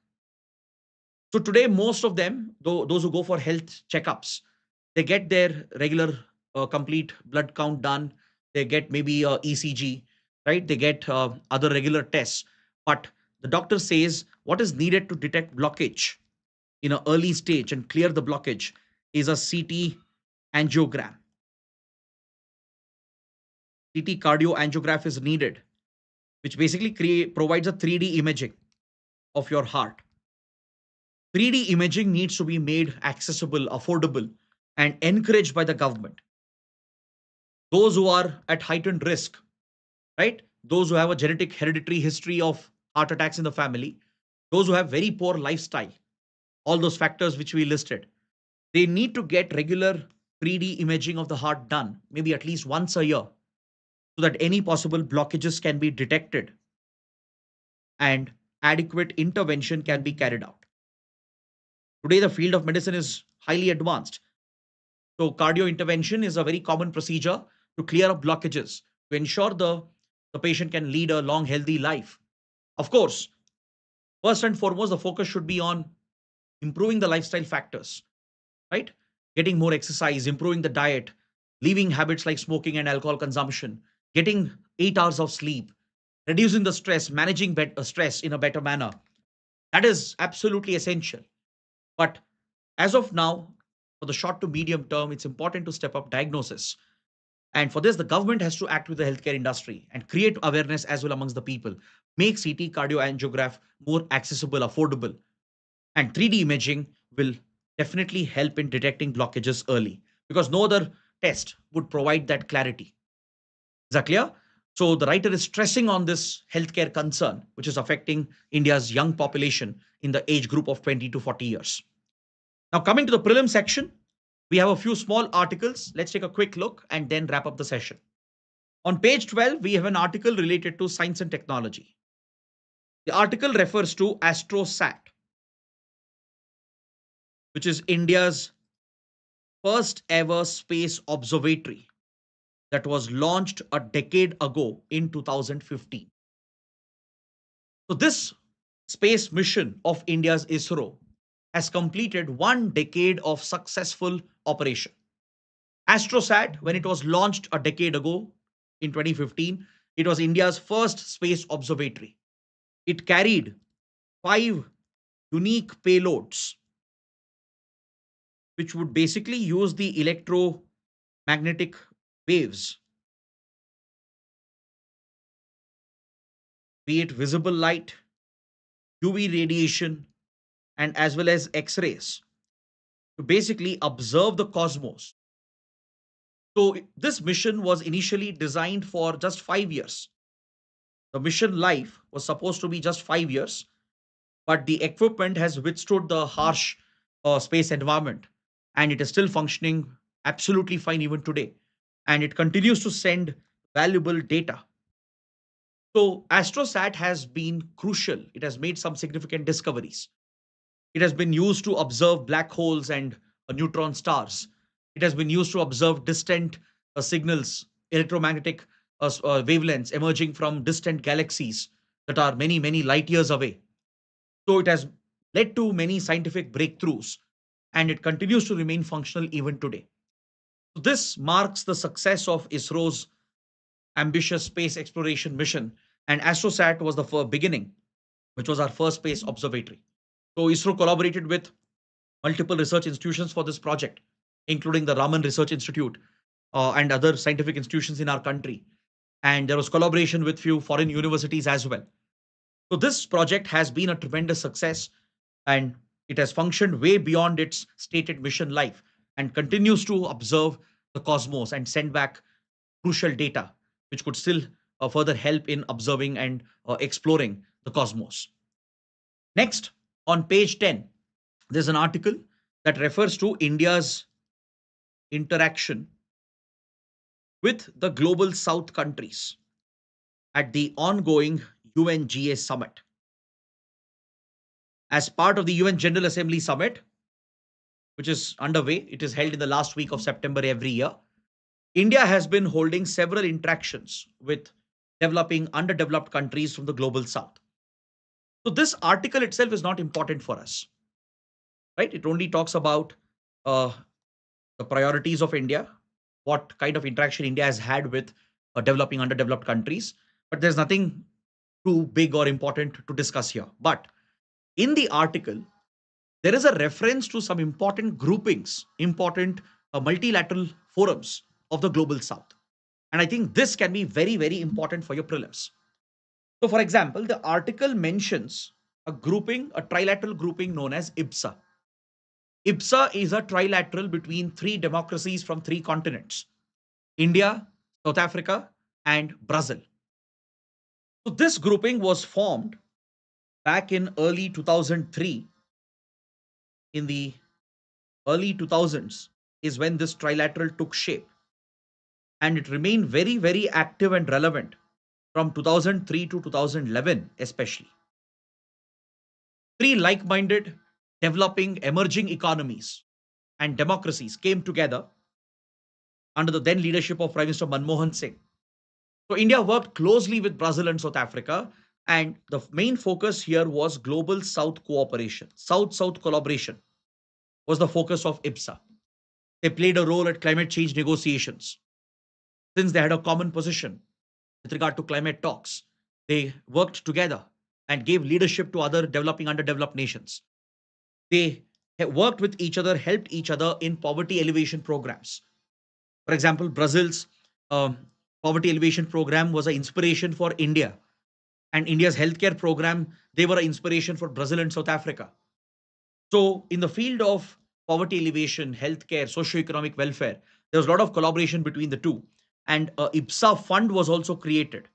So today, most of them, those who go for health checkups, they get their regular complete blood count done. They get maybe a ECG, right? They get other regular tests. But the doctor says what is needed to detect blockage in an early stage and clear the blockage is a CT angiogram. CT cardioangiograph is needed, which basically provides a 3D imaging of your heart. 3D imaging needs to be made accessible, affordable, and encouraged by the government. Those who are at heightened risk, right? Those who have a genetic hereditary history of heart attacks in the family, those who have very poor lifestyle, all those factors which we listed, they need to get regular 3D imaging of the heart done, maybe at least once a year, so that any possible blockages can be detected and adequate intervention can be carried out. Today, the field of medicine is highly advanced. So, cardio intervention is a very common procedure to clear up blockages to ensure the patient can lead a long, healthy life. Of course, first and foremost, the focus should be on improving the lifestyle factors, right? Getting more exercise, improving the diet, leaving habits like smoking and alcohol consumption, getting 8 hours of sleep, reducing the stress, managing stress in a better manner. That is absolutely essential. But As of now, for the short to medium term, it's important to step up diagnosis. And for this, the government has to act with the healthcare industry and create awareness as well amongst the people, make CT cardioangiograph more accessible, affordable, and 3D imaging will definitely help in detecting blockages early because no other test would provide that clarity. Is that clear? So the writer is stressing on this healthcare concern, which is affecting India's young population in the age group of 20 to 40 years. Now, coming to the prelim section, we have a few small articles. Let's take a quick look and then wrap up the session. On page 12, we have an article related to science and technology. The article refers to Astrosat, which is India's first ever space observatory that was launched a decade ago in 2015. So, this space mission of India's ISRO has completed 1 decade of successful operation. Astrosat, when it was launched a decade ago in 2015, it was India's first space observatory. It carried 5 unique payloads, which would basically use the electromagnetic waves, be it visible light, UV radiation, and as well as X rays, to basically observe the cosmos. So, this mission was initially designed for just 5 years. The mission life was supposed to be just 5 years, but the equipment has withstood the harsh space environment and it is still functioning absolutely fine even today. And it continues to send valuable data. So, Astrosat has been crucial. It has made some significant discoveries. It has been used to observe black holes and neutron stars. It has been used to observe distant signals, electromagnetic wavelengths emerging from distant galaxies that are many, many light years away. So it has led to many scientific breakthroughs and it continues to remain functional even today. So this marks the success of ISRO's ambitious space exploration mission. And Astrosat was the beginning, which was our first space observatory. So ISRO collaborated with multiple research institutions for this project, including the Raman Research Institute and other scientific institutions in our country. And there was collaboration with few foreign universities as well. So this project has been a tremendous success and it has functioned way beyond its stated mission life and continues to observe the cosmos and send back crucial data, which could still further help in observing and exploring the cosmos. Next, on page 10, there's an article that refers to India's interaction with the global South countries at the ongoing UNGA summit. As part of the UN General Assembly summit, which is underway, it is held in the last week of September every year. India has been holding several interactions with developing underdeveloped countries from the global South. So, this article itself is not important for us, right? It only talks about uh, the priorities of India, what kind of interaction India has had with developing underdeveloped countries. But there's nothing too big or important to discuss here. But in the article, there is a reference to some important groupings, important multilateral forums of the global South. And I think this can be very, very important for your prelims. So, for example, the article mentions a grouping, a trilateral grouping known as IBSA. IBSA is a trilateral between 3 democracies from 3 continents: India, South Africa, and Brazil. So, this grouping was formed back in early 2003. In the early 2000s is when this trilateral took shape, and it remained very, very active and relevant from 2003 to 2011, especially. 3 like minded, developing, emerging economies and democracies came together under the then leadership of Prime Minister Manmohan Singh. So, India worked closely with Brazil and South Africa, and the main focus here was global South cooperation. South South collaboration was the focus of IBSA. They played a role at climate change negotiations since they had a common position with regard to climate talks. They worked together and gave leadership to other developing underdeveloped nations. They worked with each other, helped each other in poverty elevation programs. For example, Brazil's um, poverty elevation program was an inspiration for India, and India's healthcare program, they were an inspiration for Brazil and South Africa. So, in the field of poverty alleviation, healthcare, socio-economic welfare, there was a lot of collaboration between the two. And IBSA fund was also created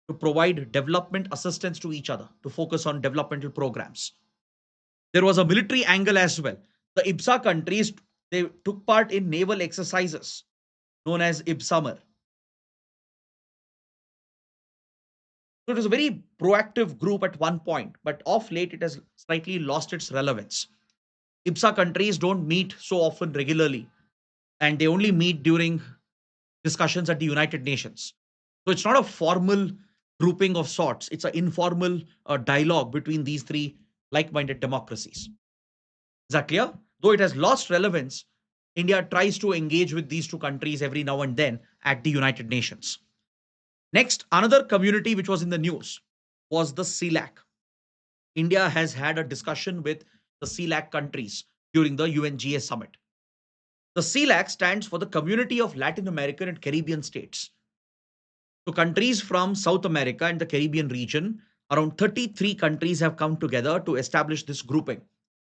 to provide development assistance to each other, to focus on developmental programs. There was a military angle as well. The IBSA countries, they took part in naval exercises known as IBSAMR. So it was a very proactive group at one point, but of late it has slightly lost its relevance. IBSA countries don't meet so often regularly, and they only meet during discussions at the United Nations. So it's not a formal grouping of sorts, it's an informal dialogue between these three like minded democracies. Is that clear? Though it has lost relevance, India tries to engage with these two countries every now and then at the United Nations. Next, another community which was in the news was the CELAC. India has had a discussion with the CELAC countries during the UNGA summit. The CELAC stands for the Community of Latin American and Caribbean States. So, countries from South America and the Caribbean region, around 33 countries have come together to establish this grouping.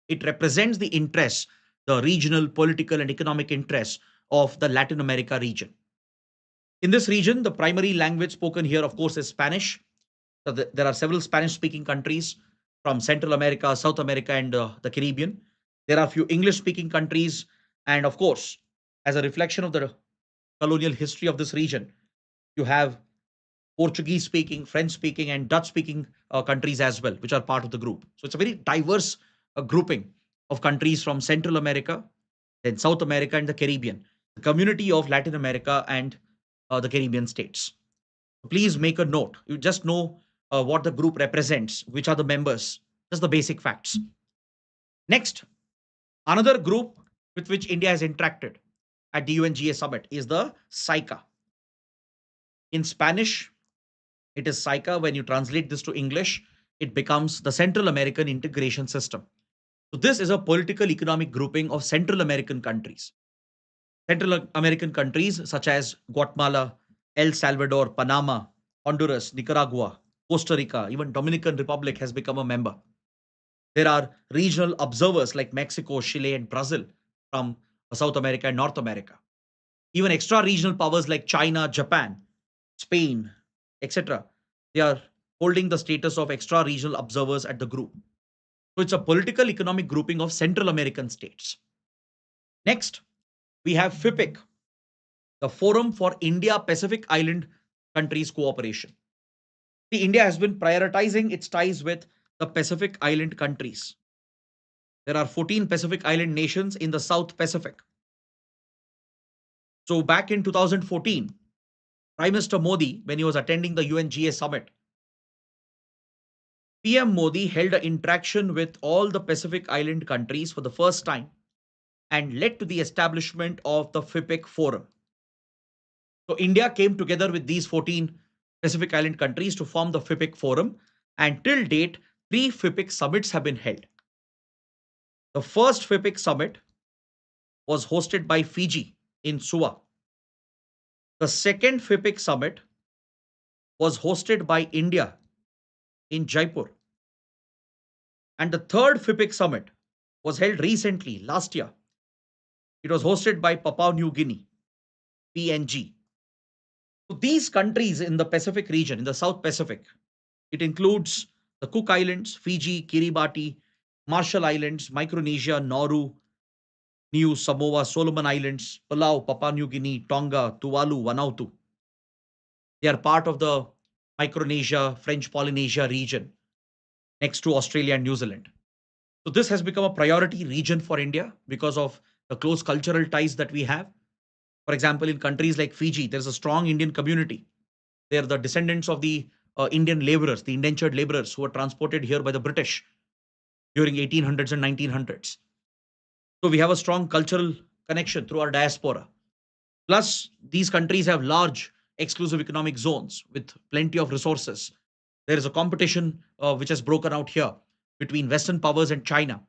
It represents the interests, the regional, political, and economic interests of the Latin America region. In this region, the primary language spoken here, of course, is Spanish. So there are several Spanish speaking countries from Central America, South America, and the Caribbean. There are a few English speaking countries. And of course, as a reflection of the colonial history of this region, you have Portuguese speaking, French speaking, and Dutch speaking countries as well, which are part of the group. So it's a very diverse grouping of countries from Central America, then South America, and the Caribbean, the community of Latin America and the Caribbean states. Please make a note. You just know what the group represents, which are the members, just the basic facts. Next, another group with which India has interacted at the UNGA summit is the SICA. In Spanish, it is SICA. When you translate this to English, it becomes the Central American Integration System. So, this is a political economic grouping of Central American countries. Central American countries such as Guatemala, El Salvador, Panama, Honduras, Nicaragua, Costa Rica, even Dominican Republic has become a member. There are regional observers like Mexico, Chile, and Brazil from South America and North America. Even extra regional powers like China, Japan, Spain, etc. They are holding the status of extra regional observers at the group. So it's a political economic grouping of Central American states. Next, we have FIPIC, the Forum for India Pacific Island Countries Cooperation. See, India has been prioritizing its ties with the Pacific Island countries. There are 14 Pacific Island nations in the South Pacific. So back in 2014, Prime Minister Modi, when he was attending the UNGA summit, PM Modi held an interaction with all the Pacific Island countries for the first time and led to the establishment of the FIPIC Forum. So India came together with these 14 Pacific Island countries to form the FIPIC Forum, and till date, 3 FIPIC summits have been held. The first FIPIC summit was hosted by Fiji in Suva. The second FIPIC summit was hosted by India in Jaipur. And the third FIPIC summit was held recently, last year. It was hosted by Papua New Guinea, PNG. So these countries in the Pacific region, in the South Pacific, it includes the Cook Islands, Fiji, Kiribati, Marshall Islands, Micronesia, Nauru, Niue, Samoa, Solomon Islands, Palau, Papua New Guinea, Tonga, Tuvalu, Vanuatu. They are part of the Micronesia, French Polynesia region next to Australia and New Zealand. So this has become a priority region for India because of the close cultural ties that we have. For example, in countries like Fiji, there's a strong Indian community. They are the descendants of the Indian laborers, the indentured laborers who were transported here by the British during 1800s and 1900s. So we have a strong cultural connection through our diaspora. Plus, these countries have large exclusive economic zones with plenty of resources. There is a competition which has broken out here between Western powers and China.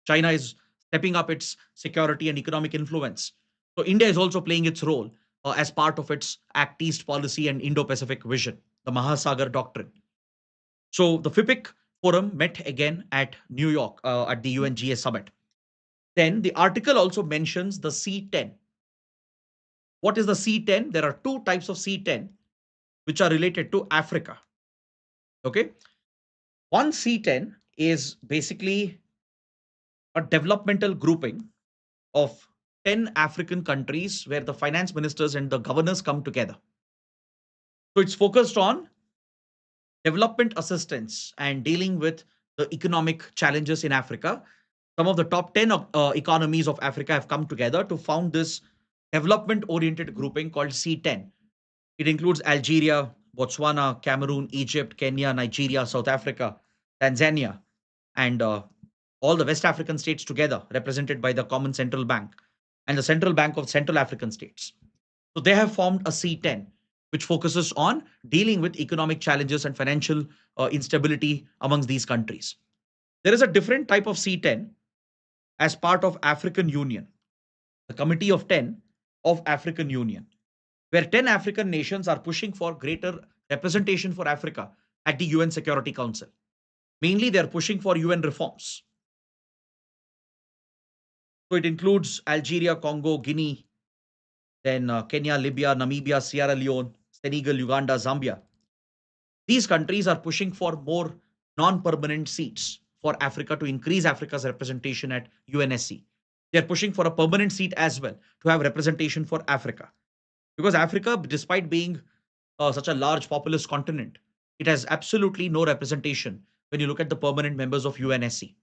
China is stepping up its security and economic influence. So India is also playing its role as part of its Act East policy and Indo-Pacific vision, the Mahasagar Doctrine. So the FIPIC forum met again at New York at the UNGA summit. Then the article also mentions the C10. What is the C10? There are two types of C10 which are related to Africa. Okay. One C10 is basically a developmental grouping of 10 African countries where the finance ministers and the governors come together. So it's focused on development assistance and dealing with the economic challenges in Africa. Some of the top 10 economies of Africa have come together to found this development oriented grouping called C10. It includes Algeria, Botswana, Cameroon, Egypt, Kenya, Nigeria, South Africa, Tanzania, and all the West African states together, represented by the Common Central Bank and the Central Bank of Central African States. So they have formed a C10, which focuses on dealing with economic challenges and financial instability amongst these countries. There is a different type of C10 as part of African Union, the Committee of 10 of African Union, where 10 African nations are pushing for greater representation for Africa at the UN Security Council. Mainly, they are pushing for UN reforms. So it includes Algeria, Congo, Guinea, then Kenya, Libya, Namibia, Sierra Leone, Senegal, Uganda, Zambia. These countries are pushing for more non-permanent seats for Africa to increase Africa's representation at UNSC. They are pushing for a permanent seat as well to have representation for Africa. Because Africa, despite being such a large populous continent, it has absolutely no representation when you look at the permanent members of UNSC.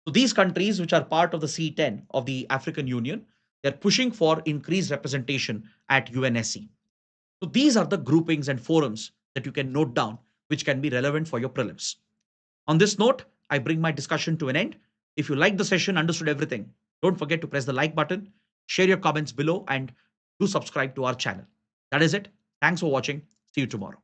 So these countries, which are part of the C10 of the African Union, they're pushing for increased representation at UNSC. So these are the groupings and forums that you can note down, which can be relevant for your prelims. On this note, I bring my discussion to an end. If you liked the session, understood everything, don't forget to press the like button, share your comments below, and do subscribe to our channel. That is it. Thanks for watching. See you tomorrow.